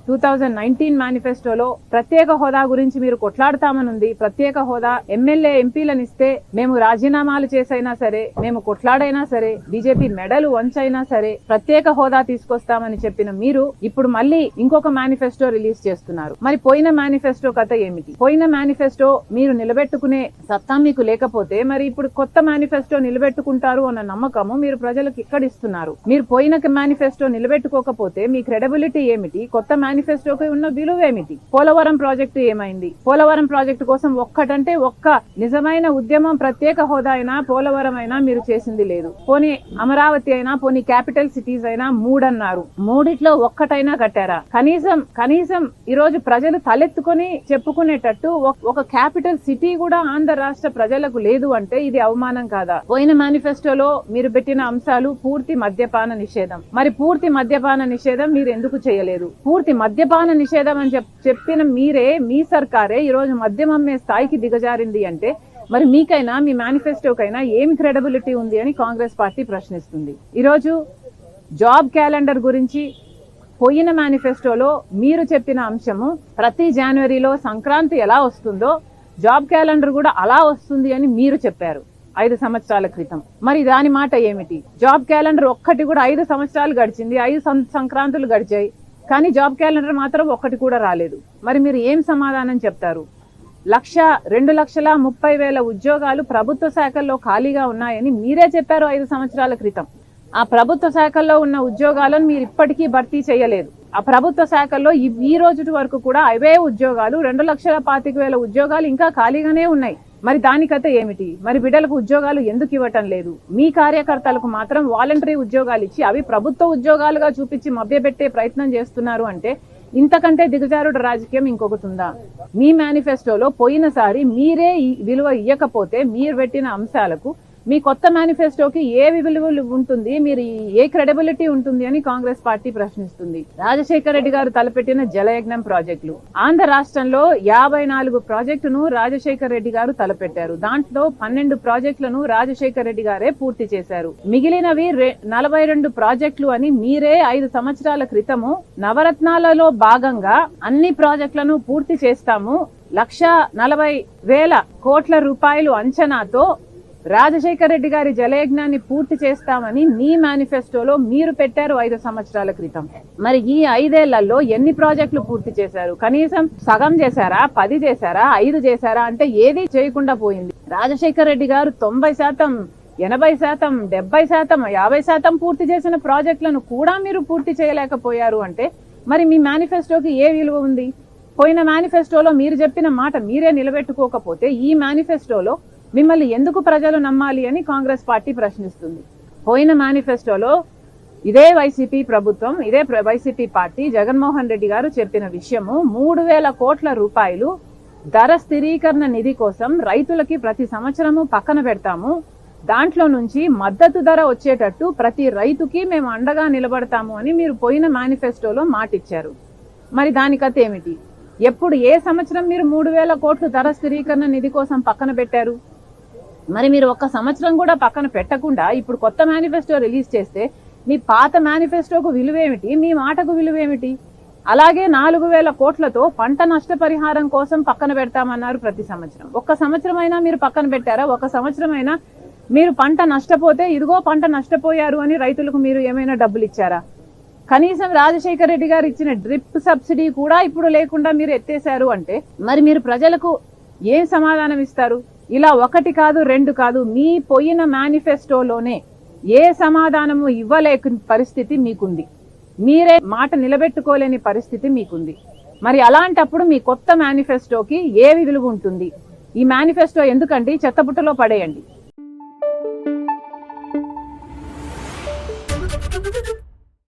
2019 మేనిఫెస్టోలో ప్రత్యేక హోదా గురించి మీరు కొట్లాడతామనుంది. ప్రత్యేక హోదా ఎమ్మెల్యే ఎంపీలను ఇస్తే మేము రాజీనామాలు చేసైనా సరే, మేము కొట్లాడైనా సరే, బీజేపీ మెడలు వంచైనా సరే ప్రత్యేక హోదా తీసుకొస్తామని చెప్పిన మీరు ఇప్పుడు మళ్ళీ ఇంకొక మేనిఫెస్టో రిలీజ్ చేస్తున్నారు. మరి పోయిన మేనిఫెస్టో కథ ఏమిటి? పోయిన మేనిఫెస్టో మీరు నిలబెట్టుకునే సత్తా మీకు లేకపోతే మరి ఇప్పుడు కొత్త మేనిఫెస్టో నిలబెట్టుకుంటారు అన్న నమ్మకము మీరు ప్రజలకు ఇక్కడ ఇస్తున్నారు. మీరు పోయిన మేనిఫెస్టో నిలబెట్టుకోకపోతే మీ క్రెడిబిలిటీ ఏమిటి? కొత్త మేనిఫెస్టోకి ఉన్న విలువ ఏమిటి? పోలవరం ప్రాజెక్టు ఏమైంది? పోలవరం ప్రాజెక్టు కోసం ఒక్కటంటే ఒక్క నిజమైన ఉద్యమం ప్రత్యేక హోదా అయినా పోలవరం అయినా మీరు చేసింది లేదు. పోనీ అమరావతి అయినా, పోనీ క్యాపిటల్ సిటీస్ అయినా మూడన్నారు, మూడిట్లో ఒక్కటైనా కట్టారా? కనీసం ఈ రోజు ప్రజలు తలెత్తుకొని చెప్పుకునేటట్టు ఒక క్యాపిటల్ సిటీ కూడా ఆంధ్ర రాష్ట్ర ప్రజలకు లేదు అంటే ఇది అవమానం కాదా? పోయిన మేనిఫెస్టోలో మీరు పెట్టిన అంశాలు పూర్తి మద్యపాన నిషేధం. మరి పూర్తి మద్యపాన నిషేధం మీరు ఎందుకు చేయలేదు? పూర్తి మద్యపాన నిషేధం అని చెప్పిన మీరే, మీ సర్కారే ఈ రోజు మద్యం అమ్మే స్థాయికి దిగజారింది అంటే మరి మీకైనా మీ మేనిఫెస్టోకైనా ఏమి క్రెడిబిలిటీ ఉంది అని కాంగ్రెస్ పార్టీ ప్రశ్నిస్తుంది. ఈరోజు జాబ్ క్యాలెండర్ గురించి పోయిన మేనిఫెస్టోలో మీరు చెప్పిన అంశము ప్రతి జనవరిలో సంక్రాంతి ఎలా వస్తుందో జాబ్ క్యాలెండర్ కూడా అలా వస్తుంది అని మీరు చెప్పారు 5 సంవత్సరాల క్రితం. మరి దాని మాట ఏమిటి? జాబ్ క్యాలెండర్ ఒక్కటి కూడా 5 సంవత్సరాలు గడిచింది, 5 సంక్రాంతులు గడిచాయి, కానీ జాబ్ క్యాలెండర్ మాత్రం ఒక్కటి కూడా రాలేదు. మరి మీరు ఏం సమాధానం చెప్తారు? 2,30,000 ఉద్యోగాలు ప్రభుత్వ శాఖల్లో ఖాళీగా ఉన్నాయని మీరే చెప్పారు 5 సంవత్సరాల క్రితం. ఆ ప్రభుత్వ శాఖల్లో ఉన్న ఉద్యోగాలను మీరు ఇప్పటికీ భర్తీ చేయలేదు. ఆ ప్రభుత్వ శాఖల్లో ఈ రోజు వరకు కూడా అవే ఉద్యోగాలు 2,25,000 ఉద్యోగాలు ఇంకా ఖాళీగానే ఉన్నాయి. మరి దానికైతే ఏమిటి? మరి బిడ్డలకు ఉద్యోగాలు ఎందుకు ఇవ్వటం లేదు? మీ కార్యకర్తలకు మాత్రం వాలంటరీ ఉద్యోగాలు ఇచ్చి అవి ప్రభుత్వ ఉద్యోగాలుగా చూపించి మభ్యపెట్టే ప్రయత్నం చేస్తున్నారు అంటే ఇంతకంటే దిగజారుడు రాజకీయం ఇంకొకటి ఉందా? మీ మేనిఫెస్టోలో పోయినసారి మీరే విలువ ఇవ్వకపోతే మీరు పెట్టిన అంశాలకు మీ కొత్త మేనిఫెస్టోకి ఏ విలువ ఉంటుంది, మీరు ఏ క్రెడిబిలిటీ ఉంటుంది అని కాంగ్రెస్ పార్టీ ప్రశ్నిస్తుంది. రాజశేఖర రెడ్డి గారు తలపెట్టిన జలయజ్ఞం ప్రాజెక్టులు, ఆంధ్ర రాష్ట్రంలో 54 ప్రాజెక్టును రాజశేఖర రెడ్డి గారు తలపెట్టారు. దాంట్లో 12 ప్రాజెక్టులను రాజశేఖర రెడ్డి గారే పూర్తి చేశారు. మిగిలినవి 42 ప్రాజెక్టులు అని మీరే 5 సంవత్సరాల క్రితము నవరత్నాలలో భాగంగా అన్ని ప్రాజెక్టులను పూర్తి చేస్తాము, 1,40,000 కోట్ల రూపాయలు అంచనాతో రాజశేఖర రెడ్డి గారి జలయజ్ఞాన్ని పూర్తి చేస్తామని మీ మేనిఫెస్టోలో మీరు పెట్టారు 5 సంవత్సరాల క్రితం. మరి ఈ 5 ఏళ్లలో ఎన్ని ప్రాజెక్టులు పూర్తి చేశారు? కనీసం సగం చేశారా, 10 చేశారా, 5 చేశారా అంటే ఏది చేయకుండా పోయింది. రాజశేఖర రెడ్డి గారు 90%, 80%, 70%, 50% పూర్తి చేసిన ప్రాజెక్టులను కూడా మీరు పూర్తి చేయలేకపోయారు అంటే మరి మీ మేనిఫెస్టోకి ఏ విలువ ఉంది? పోయిన మేనిఫెస్టోలో మీరు చెప్పిన మాట మీరే నిలబెట్టుకోకపోతే ఈ మేనిఫెస్టోలో మిమ్మల్ని ఎందుకు ప్రజలు నమ్మాలి అని కాంగ్రెస్ పార్టీ ప్రశ్నిస్తుంది. పోయిన మేనిఫెస్టోలో ఇదే వైసీపీ ప్రభుత్వం, ఇదే వైసీపీ పార్టీ జగన్మోహన్ రెడ్డి గారు చెప్పిన విషయము 3,000 కోట్ల రూపాయలు ధర స్థిరీకరణ నిధి కోసం రైతులకి ప్రతి సంవత్సరము పక్కన పెడతాము, దాంట్లో నుంచి మద్దతు ధర వచ్చేటట్టు ప్రతి రైతుకి మేము అండగా నిలబడతాము అని మీరు పోయిన మేనిఫెస్టోలో మాటిచ్చారు. మరి దానికైతే ఏమిటి? ఎప్పుడు ఏ సంవత్సరం మీరు 3,000 కోట్లు ధర స్థిరీకరణ నిధి కోసం పక్కన పెట్టారు? మరి మీరు ఒక్క సంవత్సరం కూడా పక్కన పెట్టకుండా ఇప్పుడు కొత్త మేనిఫెస్టో రిలీజ్ చేస్తే మీ పాత మేనిఫెస్టోకు విలువేమిటి, మీ మాటకు విలువేమిటి? అలాగే 4,000 కోట్లతో పంట నష్టపరిహారం కోసం పక్కన పెడతామన్నారు ప్రతి సంవత్సరం. ఒక్క సంవత్సరం అయినా మీరు పక్కన పెట్టారా? ఒక సంవత్సరం అయినా మీరు పంట నష్టపోతే ఇదిగో పంట నష్టపోయారు అని రైతులకు మీరు ఏమైనా డబ్బులు ఇచ్చారా? కనీసం రాజశేఖర రెడ్డి గారు ఇచ్చిన డ్రిప్ సబ్సిడీ కూడా ఇప్పుడు లేకుండా మీరు ఎత్తేశారు అంటే మరి మీరు ప్రజలకు ఏం సమాధానం ఇస్తారు? ఇలా 1 కాదు 2 కాదు, మీ పోయిన మేనిఫెస్టోలోనే ఏ సమాధానము ఇవ్వలేని పరిస్థితి మీకుంది. మీరే మాట నిలబెట్టుకోలేని పరిస్థితి మీకుంది. మరి అలాంటప్పుడు మీ కొత్త మేనిఫెస్టోకి ఏ విలువ ఉంటుంది? ఈ మేనిఫెస్టో ఎందుకండి చెత్తబుట్టలో పడేయండి.